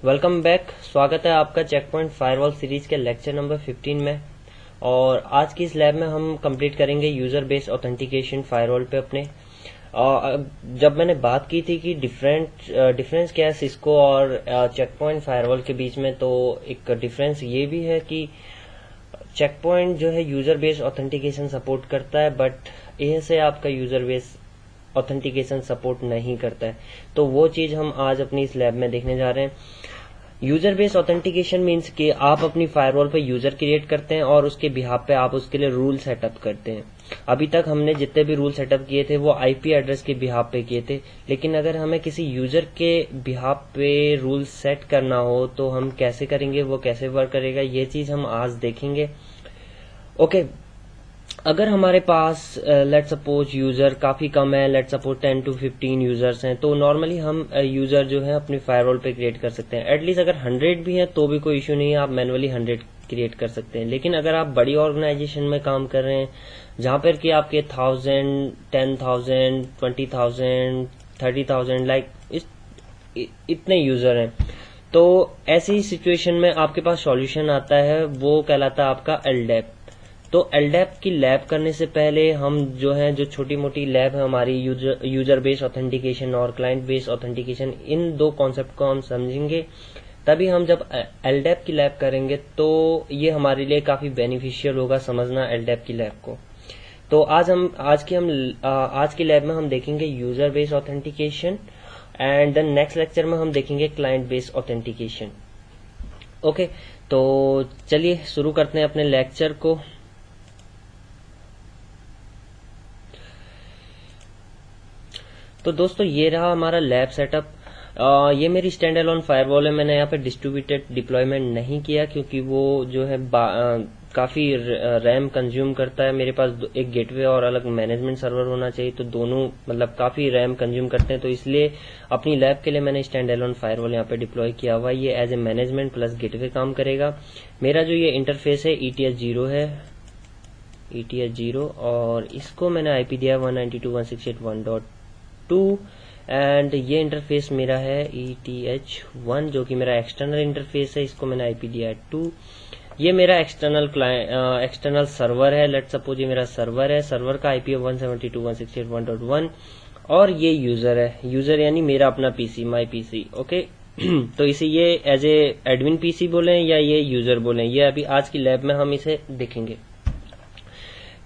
Welcome back. स्वागत है आपका चेक पॉइंट फायरवॉल सीरीज के लेक्चर नंबर 15 में। और आज की इस लैब में हम कंप्लीट करेंगे यूजर बेस्ड ऑथेंटिकेशन फायरवॉल पे अपने। जब मैंने बात की थी कि डिफरेंस क्या है सिस्को और चेक पॉइंट फायरवॉल के बीच में, तो एक डिफरेंस ये भी है कि चेक पॉइंट जो है यूजर बेस्ड ऑथेंटिकेशन सपोर्ट करता है, बट एएसए आपका यूजर बेस्ड ऑथेंटिकेशन सपोर्ट नहीं करता है। तो वो चीज हम आज अपनी इस लैब में देखने जा रहे हैं। यूजर बेस्ड ऑथेंटिकेशन मीन्स कि आप अपनी फायरवॉल पे यूजर क्रिएट करते हैं और उसके बिहाफ पे आप उसके लिए रूल सेटअप करते हैं। अभी तक हमने जितने भी रूल सेटअप किए थे वो आईपी एड्रेस के बिहाफ पे किए थे, लेकिन अगर हमें किसी यूजर के बिहाफ पे रूल सेट करना हो तो हम कैसे करेंगे, वो कैसे वर्क करेगा, ये चीज हम आज देखेंगे। ओके, अगर हमारे पास लेट सपोज यूजर काफी कम है, लेट सपोज 10 to 15 यूजर्स हैं, तो नॉर्मली हम यूजर जो है अपनी फायरवॉल पे क्रिएट कर सकते हैं। एटलीस्ट अगर 100 भी है तो भी कोई इश्यू नहीं है, आप मैनुअली 100 क्रिएट कर सकते हैं। लेकिन अगर आप बड़ी ऑर्गेनाइजेशन में काम कर रहे हैं जहां पर कि आपके 1000, 10,000, 20,000, 30,000 लाइक इतने यूजर हैं, तो ऐसी सिचुएशन में आपके पास सॉल्यूशन आता है, वो कहलाता है आपका एलडैप। तो एलडैप की लैब करने से पहले हम जो छोटी मोटी लैब है हमारी यूजर बेस्ड ऑथेंटिकेशन और क्लाइंट बेस्ड ऑथेंटिकेशन, इन दो कॉन्सेप्ट को हम समझेंगे। तभी हम जब एलडैप की लैब करेंगे तो ये हमारे लिए काफी बेनिफिशियल होगा समझना एलडैप की लैब को। तो आज की लैब में हम देखेंगे user based authentication and then next lecture में हम देखेंगे क्लाइंट बेस्ड ऑथेंटिकेशन। ओके, तो चलिए शुरू करते हैं अपने लेक्चर को। तो दोस्तों ये रहा हमारा लैब सेटअप। ये मेरी स्टैंड अलोन फायरवॉल है। मैंने यहाँ पे डिस्ट्रीब्यूटेड डिप्लॉयमेंट नहीं किया क्योंकि वो जो है काफी रैम कंज्यूम करता है। मेरे पास एक गेटवे और अलग मैनेजमेंट सर्वर होना चाहिए, तो दोनों मतलब काफी रैम कंज्यूम करते हैं, तो इसलिए अपनी लैब के लिए मैंने स्टैंड अलोन फायरवॉल यहाँ पे डिप्लॉय किया हुआ है। ये as a management plus gateway काम करेगा। मेरा जो ये इंटरफेस है ETH 0 है, ETH 0, और इसको मैंने आईपी दिया 192.168.1.2 एंड ये इंटरफेस मेरा है ETH 1 जो कि मेरा एक्सटर्नल इंटरफेस है, इसको मैंने आईपी दिया है 2। ये मेरा एक्सटर्नल सर्वर है। लेट सपोज ये मेरा सर्वर है, सर्वर का आईपी है 172.168.1.1 और ये यूजर है, यूजर यानी मेरा अपना पीसी, माई पीसी। ओके, तो इसे ये एज ए एडमिन पीसी बोलें या ये यूजर बोलें, ये अभी आज की लैब में हम इसे देखेंगे।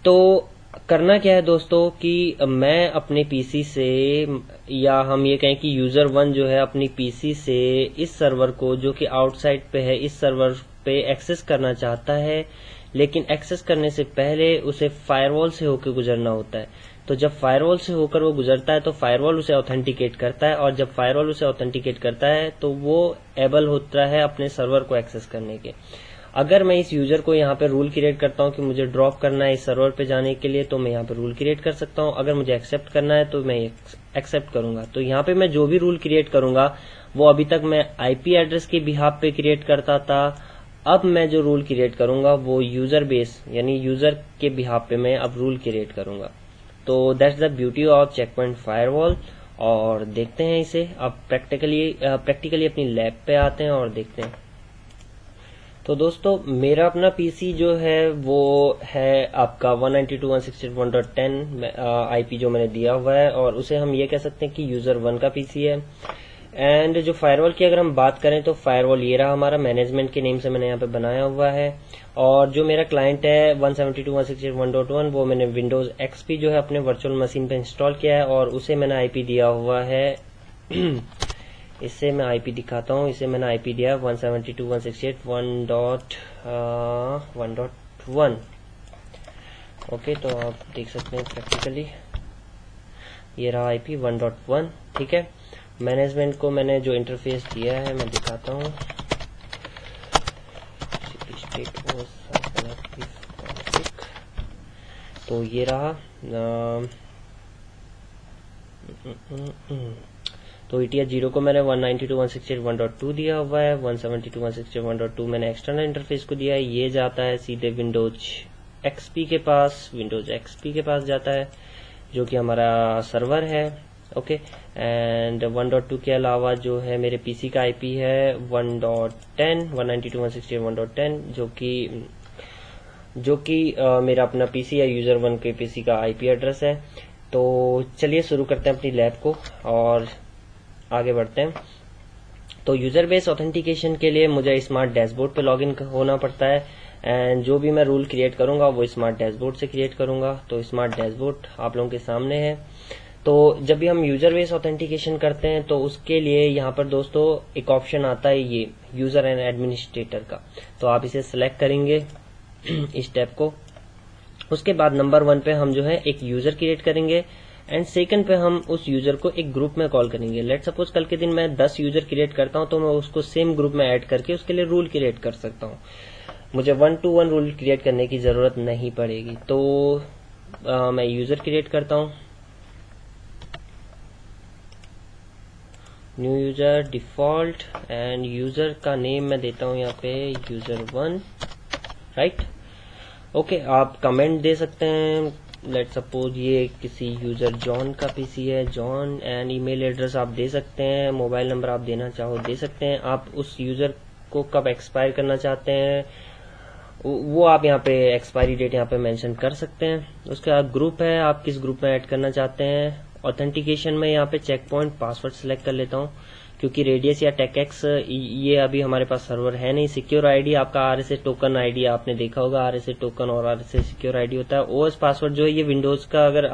तो करना क्या है दोस्तों कि मैं अपने पीसी से, या हम ये कहें कि यूजर 1 जो है अपनी पीसी से इस सर्वर को जो कि आउटसाइड पे है, इस सर्वर पे एक्सेस करना चाहता है, लेकिन एक्सेस करने से पहले उसे फायरवॉल से होकर गुजरना होता है। तो जब फायरवॉल से होकर वो गुजरता है तो फायरवॉल उसे ऑथेंटिकेट करता है, और जब फायरवॉल उसे ऑथेंटिकेट करता है तो वो एबल होता है अपने सर्वर को एक्सेस करने के। अगर मैं इस यूजर को यहाँ पे रूल क्रिएट करता हूँ कि मुझे ड्रॉप करना है इस सर्वर पे जाने के लिए, तो मैं यहाँ पे रूल क्रिएट कर सकता हूँ। अगर मुझे एक्सेप्ट करना है तो मैं एक्सेप्ट करूंगा। तो यहाँ पे मैं जो भी रूल क्रिएट करूंगा वो अभी तक मैं आईपी एड्रेस के बिहाफ पे क्रिएट करता था। अब मैं जो रूल क्रिएट करूंगा वो यूजर बेस यानी यूजर के बिहाफ पे मैं अब रूल क्रिएट करूंगा। तो that's the beauty of Check Point firewall. और देखते हैं इसे अब प्रैक्टिकली अपनी लैब पे आते हैं और देखते हैं। तो दोस्तों मेरा अपना पीसी जो है वो है आपका 192.168.1.10 आईपी जो मैंने दिया हुआ है, और उसे हम ये कह सकते हैं कि यूजर 1 का पीसी है। एंड जो फायरवॉल की अगर हम बात करें तो फायरवॉल ये रहा हमारा, मैनेजमेंट के नेम से मैंने यहाँ पे बनाया हुआ है। और जो मेरा क्लाइंट है 172.168.1.1 वो मैंने विंडोज XP जो है अपने वर्चुअल मशीन पे इंस्टॉल किया है, और उसे मैंने आईपी दिया हुआ है इससे मैं आईपी दिखाता हूँ। इसे मैंने आईपी दिया 172.168.1.1। ओके, तो आप देख सकते हैं प्रैक्टिकली ये रहा आईपी 1.1। ठीक है, मैनेजमेंट को मैंने जो इंटरफेस दिया है मैं दिखाता हूँ। तो ये रहा तो ETH 0 को मैंने 192.168.1.2 दिया हुआ है, 172.168.1.2 मैंने एक्सटर्नल इंटरफेस को दिया है। ये जाता है सीधे विंडोज XP के पास जाता है जो कि हमारा सर्वर है। ओके। एंड 1.2 के अलावा जो है मेरे पीसी का आईपी है 1.10 192.168.1.10 जो कि मेरा अपना पीसी या यूजर 1 के पीसी का आईपी एड्रेस है। तो चलिए शुरू करते हैं अपनी लैब को और आगे बढ़ते हैं। तो यूजर बेस ऑथेंटिकेशन के लिए मुझे स्मार्ट डैशबोर्ड पे लॉगिन होना पड़ता है एंड जो भी मैं रूल क्रिएट करूंगा वो स्मार्ट डैशबोर्ड से क्रिएट करूंगा। तो स्मार्ट डैशबोर्ड आप लोगों के सामने है। तो जब भी हम यूजर बेस ऑथेंटिकेशन करते हैं तो उसके लिए यहाँ पर दोस्तों एक ऑप्शन आता है ये यूजर एंड एडमिनिस्ट्रेटर का। तो आप इसे सिलेक्ट करेंगे इस टैब को। उसके बाद नंबर 1 पे हम जो है एक यूजर क्रिएट करेंगे एंड सेकंड पे हम उस यूजर को एक ग्रुप में कॉल करेंगे। लेट सपोज कल के दिन मैं 10 यूजर क्रिएट करता हूं तो मैं उसको सेम ग्रुप में ऐड करके उसके लिए रूल क्रिएट कर सकता हूं। मुझे 1 to 1 रूल क्रिएट करने की जरूरत नहीं पड़ेगी। तो मैं यूजर क्रिएट करता हूं, new user default and user का नेम मैं देता हूं यहाँ पे यूजर 1, राइट। ओके, आप कमेंट दे सकते हैं। लेट सपोज ये किसी यूजर जॉन का पीसी है, जॉन एंड ईमेल एड्रेस आप दे सकते हैं, मोबाइल नंबर आप देना चाहो दे सकते हैं। आप उस यूजर को कब एक्सपायर करना चाहते हैं वो आप यहाँ पे एक्सपायरी डेट यहाँ पे मेंशन कर सकते हैं। उसके बाद ग्रुप है, आप किस ग्रुप में ऐड करना चाहते हैं। ऑथेंटिकेशन में यहाँ पे चेक पॉइंट पासवर्ड सिलेक्ट कर लेता हूँ क्योंकि रेडियस या टेकएक्स ये अभी हमारे पास सर्वर है नहीं। सिक्योर आईडी आपका आरएसए टोकन आईडी आपने देखा होगा, आरएसए टोकन और आरएसए सिक्योर आईडी होता है। ओएस पासवर्ड जो है ये विंडोज का, अगर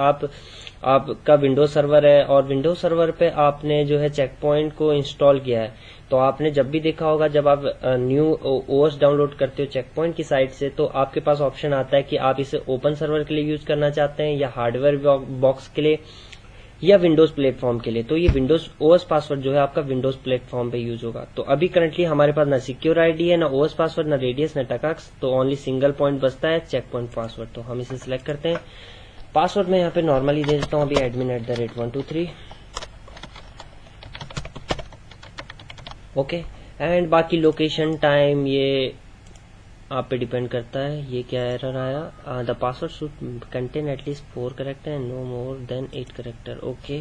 आपका विंडोज सर्वर है और विंडोज सर्वर पे आपने जो है चेक पॉइंट को इंस्टॉल किया है तो आपने जब भी देखा होगा जब आप न्यू ओएस डाउनलोड करते हो चेक पॉइंट की साइट से तो आपके पास ऑप्शन आता है कि आप इसे ओपन सर्वर के लिए यूज करना चाहते हैं या हार्डवेयर बॉक्स के लिए या विंडोज प्लेटफॉर्म के लिए। तो ये विंडोज ओएस पासवर्ड जो है आपका विंडोज प्लेटफॉर्म पे यूज होगा। तो अभी करंटली हमारे पास ना सिक्योर आईडी है, ना ओएस पासवर्ड, ना रेडियस, ना टकाक्स, तो ओनली सिंगल पॉइंट बचता है चेक पॉइंट पासवर्ड। तो हम इसे सिलेक्ट करते हैं। पासवर्ड मैं यहाँ पे नॉर्मली दे देता हूँ अभी admin@123। ओके, एंड बाकी लोकेशन टाइम ये आप पे डिपेंड करता है। ये क्या एरर आया, the password should contain at least 4 character and no more than 8 character. Okay,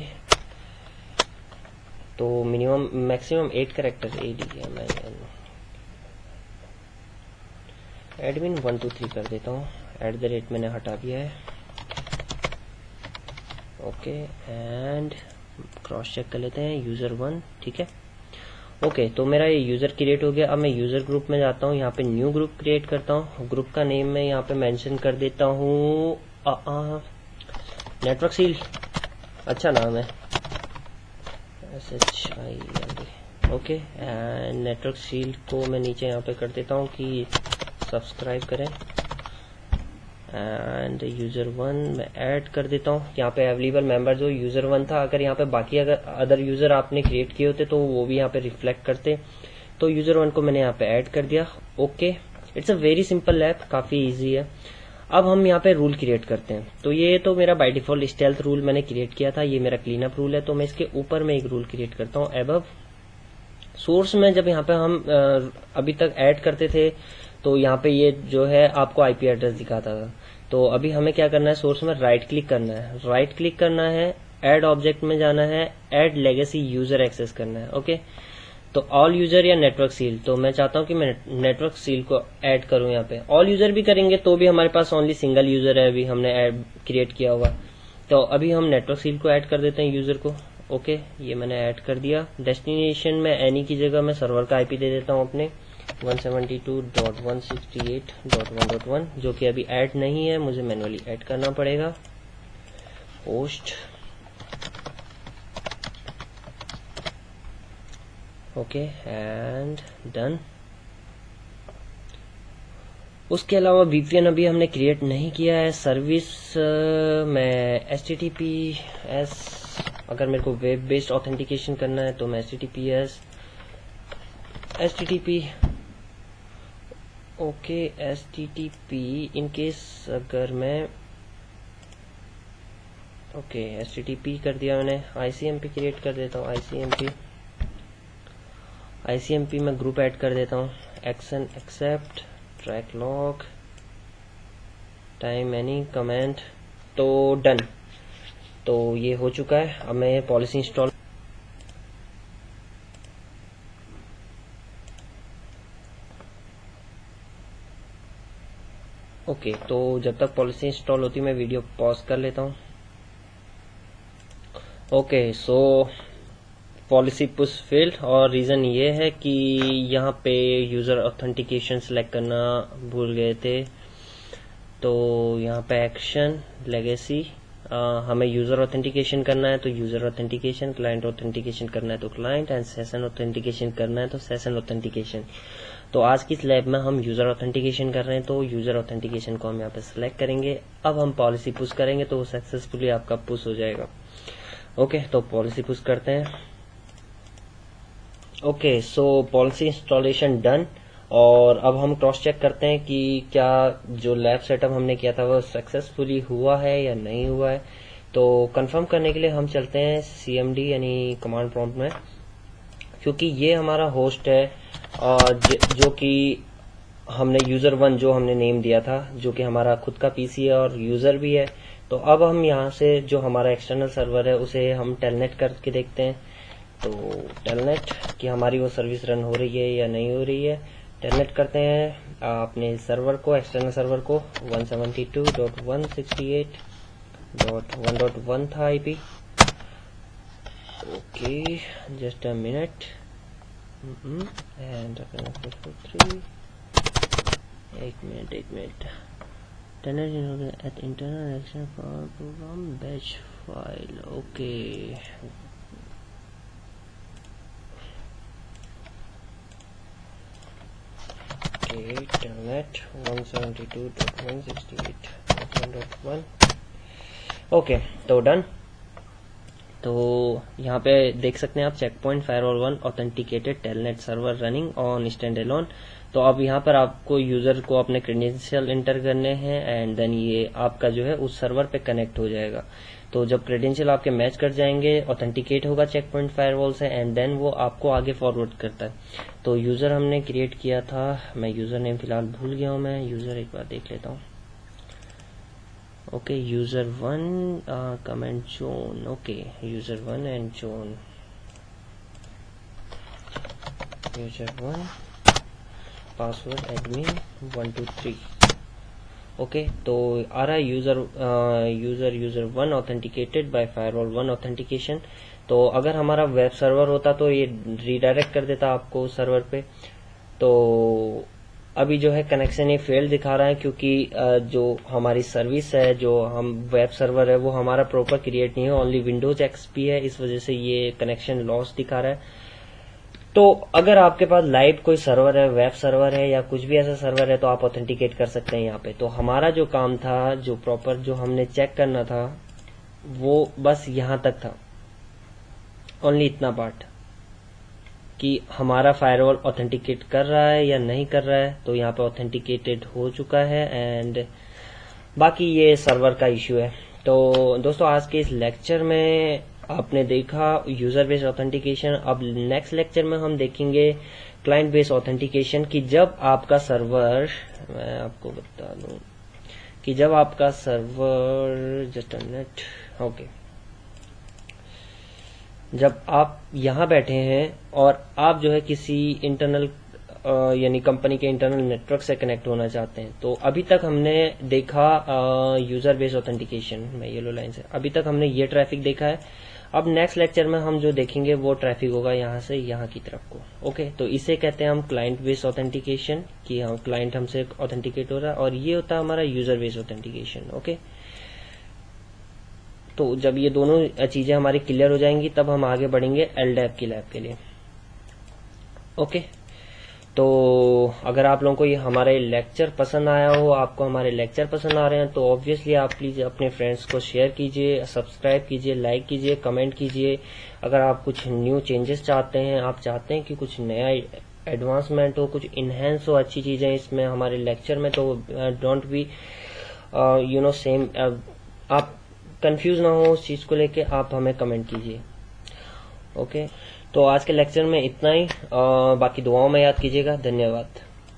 तो minimum maximum 8 character ADMIN admin 123 कर देता हूँ। @ मैंने हटा दिया है। ओके, एंड क्रॉस चेक कर लेते हैं यूजर 1, ठीक है। ओके, तो मेरा ये यूजर क्रिएट हो गया। अब मैं यूजर ग्रुप में जाता हूँ, यहाँ पे न्यू ग्रुप क्रिएट करता हूँ। ग्रुप का नेम मैं यहाँ पे मेंशन कर देता हूँ नेटवर्क सील, अच्छा नाम है SHIL। Okay, and network seal को मैं नीचे यहाँ पे कर देता हूँ कि सब्सक्राइब करें एंड यूजर 1 मैं ऐड कर देता हूँ। यहाँ पे अवेलेबल मेंबर जो यूजर 1 था, अगर यहाँ पे बाकी अगर अदर यूजर आपने क्रिएट किए होते तो वो भी यहाँ पे रिफ्लेक्ट करते। तो यूजर 1 को मैंने यहाँ पे ऐड कर दिया। Okay, it's a very simple app, काफी इजी है। अब हम यहाँ पे रूल क्रिएट करते हैं। तो ये तो मेरा बाय डिफॉल्ट स्टेल्थ रूल मैंने क्रिएट किया था, ये मेरा क्लीन अप रूल है। तो मैं इसके ऊपर में एक रूल क्रिएट करता हूँ अबव सोर्स में। जब यहाँ पे हम अभी तक ऐड करते थे तो यहाँ पे ये जो है आपको आईपी एड्रेस दिखाता था। तो अभी हमें क्या करना है, सोर्स में राइट क्लिक करना है, राइट क्लिक करना है, ऐड ऑब्जेक्ट में जाना है, ऐड लेगेसी यूजर एक्सेस करना है। ओके, तो ऑल यूजर या नेटवर्क सील, तो मैं चाहता हूं कि मैं नेटवर्क सील को ऐड करूं। यहाँ पे ऑल यूजर भी करेंगे तो भी हमारे पास ओनली सिंगल यूजर है, अभी हमने ऐड क्रिएट किया हुआ। तो अभी हम नेटवर्क सील को ऐड कर देते हैं यूजर को। ओके, ये मैंने ऐड कर दिया। डेस्टिनेशन में एनी की जगह मैं सर्वर का आईपी दे देता हूँ अपने 172.168.1.1, जो कि अभी ऐड नहीं है, मुझे मैनुअली ऐड करना पड़ेगा। Post, okay, and done. उसके अलावा वीपीएन अभी हमने क्रिएट नहीं किया है। सर्विस मैं HTTPS, अगर मेरे को वेब बेस्ड ऑथेंटिकेशन करना है तो मैं HTTP okay, HTTP in case अगर मैं ओके HTTP कर दिया मैंने। ICMP क्रिएट कर देता हूँ, ICMP में ग्रुप ऐड कर देता हूँ। Action accept, track log, time any comment, तो डन। तो ये हो चुका है। अब मैं पॉलिसी इंस्टॉल ओके, तो जब तक पॉलिसी इंस्टॉल होती है मैं वीडियो पॉज कर लेता हूँ। ओके, सो पॉलिसी पुश फेल्ड, और रीज़न ये है कि यहाँ पे यूज़र ऑथेंटिकेशन सेलेक्ट करना भूल गए थे। तो यहाँ पे एक्शन लेगेसी, हमें यूज़र ऑथेंटिकेशन करना है तो यूज़र ऑथेंटिकेशन, क्लाइंट ऑथेंटिकेशन करना है तो क्लाइंट, एंड सेशन ऑथेंटिकेशन करना है तो सेशन ऑथेंटिकेशन। तो आज की इस लैब में हम यूज़र ऑथेंटिकेशन कर रहे हैं, तो यूज़र ऑथेंटिकेशन को हम यहाँ पे सिलेक्ट करेंगे। अब हम पॉलिसी पुश करेंगे तो वो सक्सेसफुली आपका पुश हो जाएगा। ओके, तो पॉलिसी पुश करते हैं। ओके, सो पॉलिसी इंस्टॉलेशन डन, और अब हम क्रॉस चेक करते हैं कि क्या जो लैब सेटअप हमने किया था वो सक्सेसफुली हुआ है या नहीं हुआ है। तो कंफर्म करने के लिए हम चलते हैं cmd यानी कमांड प्रॉम्प्ट में, क्योंकि ये हमारा होस्ट है जो कि हमने यूजर 1 जो हमने नेम दिया था, जो कि हमारा खुद का पीसी है और यूजर भी है। तो अब हम यहाँ से जो हमारा एक्सटर्नल सर्वर है उसे हम टेलनेट करके देखते हैं। तो टेलनेट कि हमारी वो सर्विस रन हो रही है या नहीं हो रही है। टेलनेट करते हैं अपने सर्वर को, एक्सटर्नल सर्वर को। 172.168.1.1 था IP. Okay, just a minute, and 443, एक मिनट। Telnet at internal action program batch file. Okay, telnet 172.168.1.1। Okay, तो डन। तो यहाँ पे देख सकते हैं आप, Check Point firewall 1 authenticated telnet server running on standalone. तो अब यहाँ पर आपको यूजर को अपने क्रेडेंशियल इंटर करने हैं, एंड देन ये आपका जो है उस सर्वर पे कनेक्ट हो जाएगा। तो जब क्रेडेंशियल आपके मैच कर जाएंगे, ऑथेंटिकेट होगा चेक पॉइंट फायरवॉल से, एंड देन वो आपको आगे फॉरवर्ड करता है। तो यूजर हमने क्रिएट किया था, मैं यूजर नेम फिलहाल भूल गया हूँ, मैं यूजर एक बार देख लेता हूँ। Okay, user 1 comment zone. Okay, user 1 and zone, user 1 password admin 123। Okay, तो आ रहा है user 1 authenticated by firewall 1 authentication. तो अगर हमारा वेब सर्वर होता तो ये रीडायरेक्ट कर देता आपको सर्वर पे। तो अभी जो है कनेक्शन ये फेल दिखा रहा है, क्योंकि जो हमारी सर्विस है, जो हम वेब सर्वर है, वो हमारा प्रॉपर क्रिएट नहीं है, ओनली विंडोज एक्सपी है, इस वजह से ये कनेक्शन लॉस दिखा रहा है। तो अगर आपके पास लाइव कोई सर्वर है, वेब सर्वर है या कुछ भी ऐसा सर्वर है, तो आप ऑथेंटिकेट कर सकते हैं यहाँ पे। तो हमारा जो काम था, जो प्रॉपर जो हमने चेक करना था, वो बस यहाँ तक था, ओनली इतना पार्ट कि हमारा फायरवॉल ऑथेंटिकेट कर रहा है या नहीं कर रहा है। तो यहाँ पे ऑथेंटिकेटेड हो चुका है, एंड बाकी ये सर्वर का इश्यू है। तो दोस्तों, आज के इस लेक्चर में आपने देखा यूजर बेस्ड ऑथेंटिकेशन। अब नेक्स्ट लेक्चर में हम देखेंगे क्लाइंट बेस्ड ऑथेंटिकेशन, कि जब आपका सर्वर, मैं आपको बता दूं कि जब आपका सर्वर जस्ट नेट, ओके, जब आप यहाँ बैठे हैं और आप जो है किसी इंटरनल यानी कंपनी के इंटरनल नेटवर्क से कनेक्ट होना चाहते हैं। तो अभी तक हमने देखा यूजर बेस्ड ऑथेंटिकेशन में येलो लाइन से, अभी तक हमने ये ट्रैफिक देखा है। अब नेक्स्ट लेक्चर में हम जो देखेंगे वो ट्रैफिक होगा यहाँ से यहाँ की तरफ को। ओके, तो इसे कहते हैं हम क्लाइंट बेस्ड ऑथेंटिकेशन, कि हम क्लाइंट हमसे ऑथेंटिकेट हो रहा है, और ये होता है हमारा यूजर बेस्ड ऑथेंटिकेशन। ओके, तो जब ये दोनों चीजें हमारी क्लियर हो जाएंगी, तब हम आगे बढ़ेंगे LDAP की लैब के लिए। ओके, तो अगर आप लोगों को ये हमारे लेक्चर पसंद आया हो, आपको हमारे लेक्चर पसंद आ रहे हैं, तो ऑब्वियसली आप प्लीज अपने फ्रेंड्स को शेयर कीजिए, सब्सक्राइब कीजिए, लाइक कीजिए, कमेंट कीजिए। अगर आप कुछ न्यू चेंजेस चाहते हैं, आप चाहते हैं कि कुछ नया एडवांसमेंट हो, कुछ इनहेंस हो, अच्छी चीजें इसमें हमारे लेक्चर में, तो डोंट बी सेम, आप कंफ्यूज ना हो उस चीज को लेके, आप हमें कमेंट कीजिए। ओके, तो आज के लेक्चर में इतना ही, बाकी दुआओं में याद कीजिएगा। धन्यवाद।